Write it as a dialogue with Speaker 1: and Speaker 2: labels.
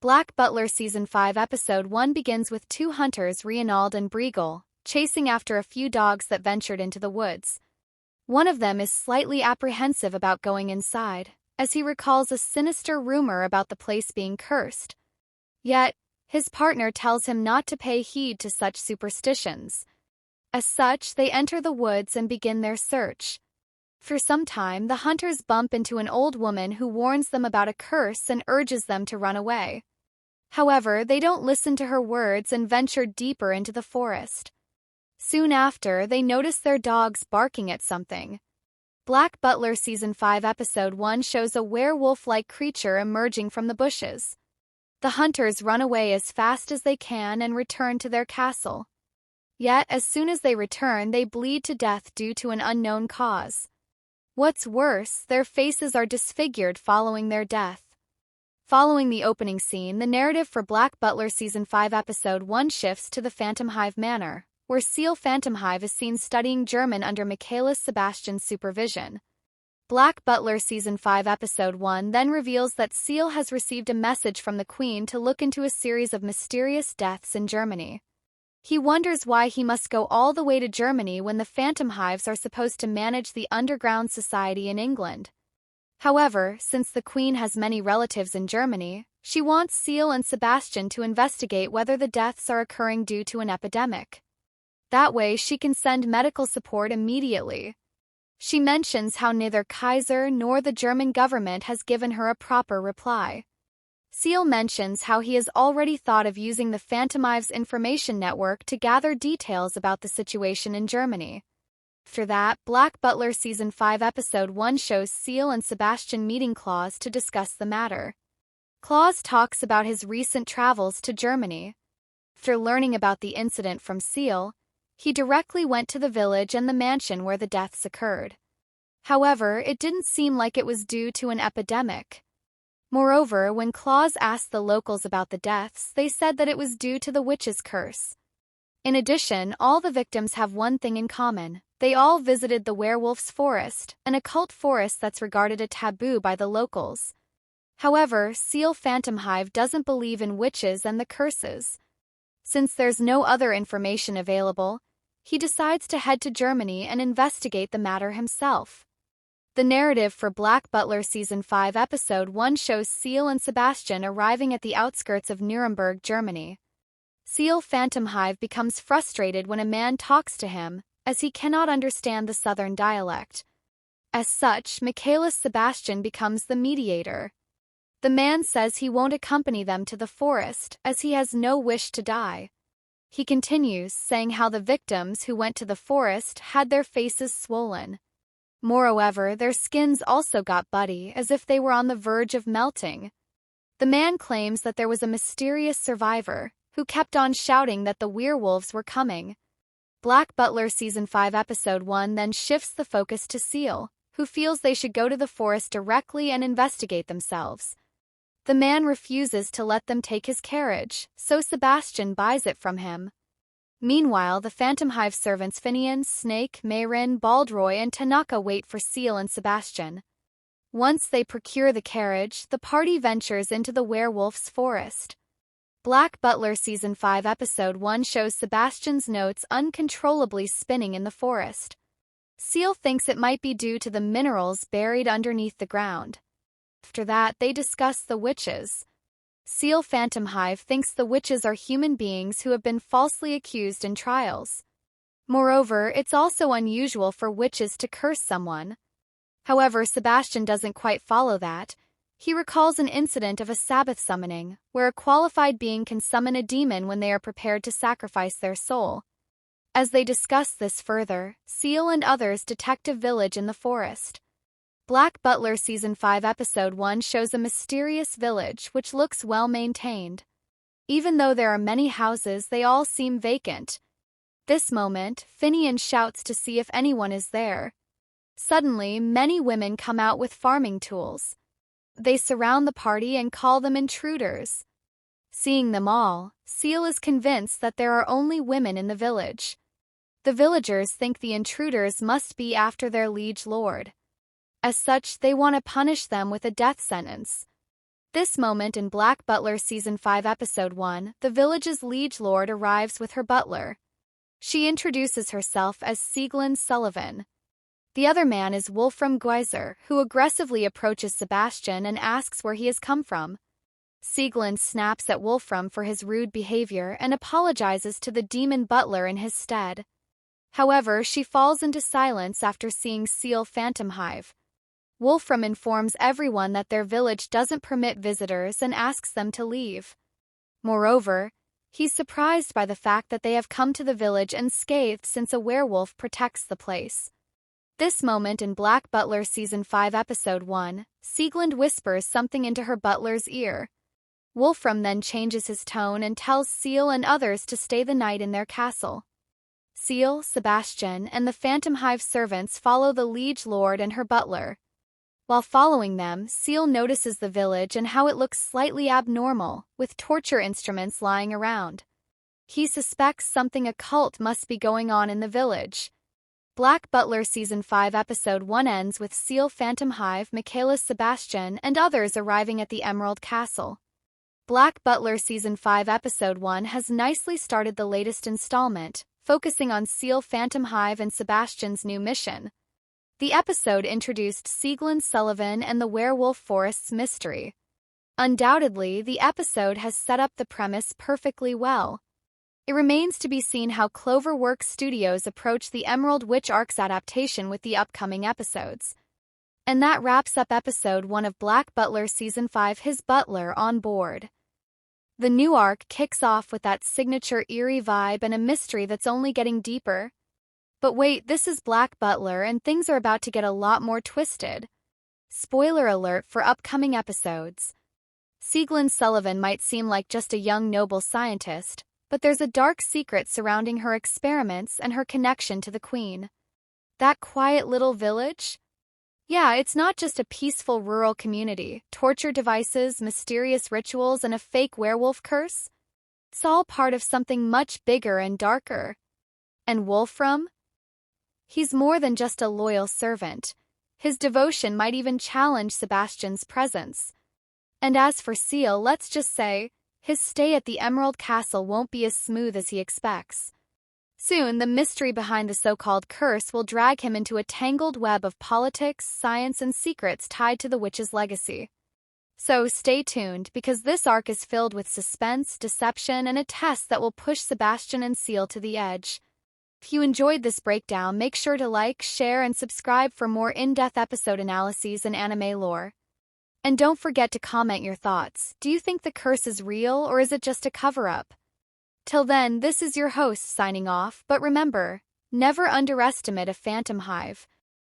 Speaker 1: Black Butler Season 5 Episode 1 begins with two hunters, Reynald and Briegel, chasing after a few dogs that ventured into the woods. One of them is slightly apprehensive about going inside, as he recalls a sinister rumor about the place being cursed. Yet, his partner tells him not to pay heed to such superstitions. As such, they enter the woods and begin their search. For some time, the hunters bump into an old woman who warns them about a curse and urges them to run away. However, they don't listen to her words and venture deeper into the forest. Soon after, they notice their dogs barking at something. Black Butler Season 5 Episode 1 shows a werewolf-like creature emerging from the bushes. The hunters run away as fast as they can and return to their castle. Yet, as soon as they return, they bleed to death due to an unknown cause. What's worse, their faces are disfigured following their death. Following the opening scene, the narrative for Black Butler Season 5 Episode 1 shifts to the Phantom Hive Manor, where Ciel Phantom Hive is seen studying German under Sebastian's supervision. Black Butler Season 5 Episode 1 then reveals that Ciel has received a message from the Queen to look into a series of mysterious deaths in Germany. He wonders why he must go all the way to Germany when the Phantom Hives are supposed to manage the underground society in England. However, since the Queen has many relatives in Germany, she wants Ciel and Sebastian to investigate whether the deaths are occurring due to an epidemic. That way she can send medical support immediately. She mentions how neither Kaiser nor the German government has given her a proper reply. Ciel mentions how he has already thought of using the Phantom Hives information network to gather details about the situation in Germany. After that, Black Butler Season 5 Episode 1 shows Ciel and Sebastian meeting Claus to discuss the matter. Claus talks about his recent travels to Germany. After learning about the incident from Ciel, he directly went to the village and the mansion where the deaths occurred. However, it didn't seem like it was due to an epidemic. Moreover, when Claus asked the locals about the deaths, they said that it was due to the witch's curse. In addition, all the victims have one thing in common. They all visited the werewolf's forest, an occult forest that's regarded a taboo by the locals. However, Ciel Phantom Hive doesn't believe in witches and the curses. Since there's no other information available, he decides to head to Germany and investigate the matter himself. The narrative for Black Butler Season 5 Episode 1 shows Ciel and Sebastian arriving at the outskirts of Nuremberg, Germany. Ciel Phantom Hive becomes frustrated when a man talks to him, as he cannot understand the southern dialect. As such, Sebastian becomes the mediator. The man says he won't accompany them to the forest, as he has no wish to die. He continues, saying how the victims who went to the forest had their faces swollen. Moreover, their skins also got bloody, as if they were on the verge of melting. The man claims that there was a mysterious survivor, who kept on shouting that the werewolves were coming. Black Butler Season 5 Episode 1 then shifts the focus to Ciel, who feels they should go to the forest directly and investigate themselves. The man refuses to let them take his carriage, so Sebastian buys it from him. Meanwhile, the Phantom Hive servants Finian, Snake, Mayrin, Baldroy, and Tanaka wait for Ciel and Sebastian. Once they procure the carriage, the party ventures into the werewolf's forest. Black Butler Season 5 Episode 1 shows Sebastian's notes uncontrollably spinning in the forest. Ciel thinks it might be due to the minerals buried underneath the ground. After that, they discuss the witches. Ciel Phantom Hive thinks the witches are human beings who have been falsely accused in trials. Moreover, it's also unusual for witches to curse someone. However, Sebastian doesn't quite follow that. He recalls an incident of a Sabbath summoning, where a qualified being can summon a demon when they are prepared to sacrifice their soul. As they discuss this further, Ciel and others detect a village in the forest. Black Butler Season 5 Episode 1 shows a mysterious village which looks well maintained. Even though there are many houses, they all seem vacant. This moment, Finian shouts to see if anyone is there. Suddenly, many women come out with farming tools. They surround the party and call them intruders. Seeing them all, Ciel is convinced that there are only women in the village. The villagers think the intruders must be after their liege lord. As such, they want to punish them with a death sentence. This moment in Black Butler Season 5 Episode 1, the village's liege lord arrives with her butler. She introduces herself as Ciel and Sebastian. The other man is Wolfram Geyser, who aggressively approaches Sebastian and asks where he has come from. Ciel snaps at Wolfram for his rude behavior and apologizes to the demon butler in his stead. However, she falls into silence after seeing Ciel Phantom Hive. Wolfram informs everyone that their village doesn't permit visitors and asks them to leave. Moreover, he's surprised by the fact that they have come to the village unscathed since a werewolf protects the place. This moment in Black Butler Season 5 Episode 1, Ciel whispers something into her butler's ear. Wolfram then changes his tone and tells Ciel and others to stay the night in their castle. Ciel, Sebastian, and the Phantom Hive servants follow the liege lord and her butler. While following them, Ciel notices the village and how it looks slightly abnormal, with torture instruments lying around. He suspects something occult must be going on in the village. Black Butler Season 5 Episode 1 ends with Ciel Phantom Hive, Michaelis Sebastian, and others arriving at the Emerald Castle. Black Butler Season 5 Episode 1 has nicely started the latest installment, focusing on Ciel Phantom Hive and Sebastian's new mission. The episode introduced Ciel and Sebastian and the Werewolf Forest's mystery. Undoubtedly, the episode has set up the premise perfectly well. It remains to be seen how Cloverworks Studios approach the Emerald Witch Arc's adaptation with the upcoming episodes. And that wraps up Episode 1 of Black Butler Season 5, His Butler on Board. The new arc kicks off with that signature eerie vibe and a mystery that's only getting deeper. But wait, this is Black Butler and things are about to get a lot more twisted. Spoiler alert for upcoming episodes. Ciel and Sebastian might seem like just a young noble scientist, but there's a dark secret surrounding her experiments and her connection to the Queen. That quiet little village? Yeah, it's not just a peaceful rural community, torture devices, mysterious rituals, and a fake werewolf curse. It's all part of something much bigger and darker. And Wolfram? He's more than just a loyal servant. His devotion might even challenge Sebastian's presence. And as for Ciel, let's just say, his stay at the Emerald Castle won't be as smooth as he expects. Soon, the mystery behind the so-called curse will drag him into a tangled web of politics, science, and secrets tied to the witch's legacy. So stay tuned, because this arc is filled with suspense, deception, and a test that will push Sebastian and Ciel to the edge. If you enjoyed this breakdown, make sure to like, share, and subscribe for more in-depth episode analyses and anime lore. And don't forget to comment your thoughts. Do you think the curse is real, or is it just a cover-up? Till then, this is your host signing off, but remember, never underestimate a phantom hive.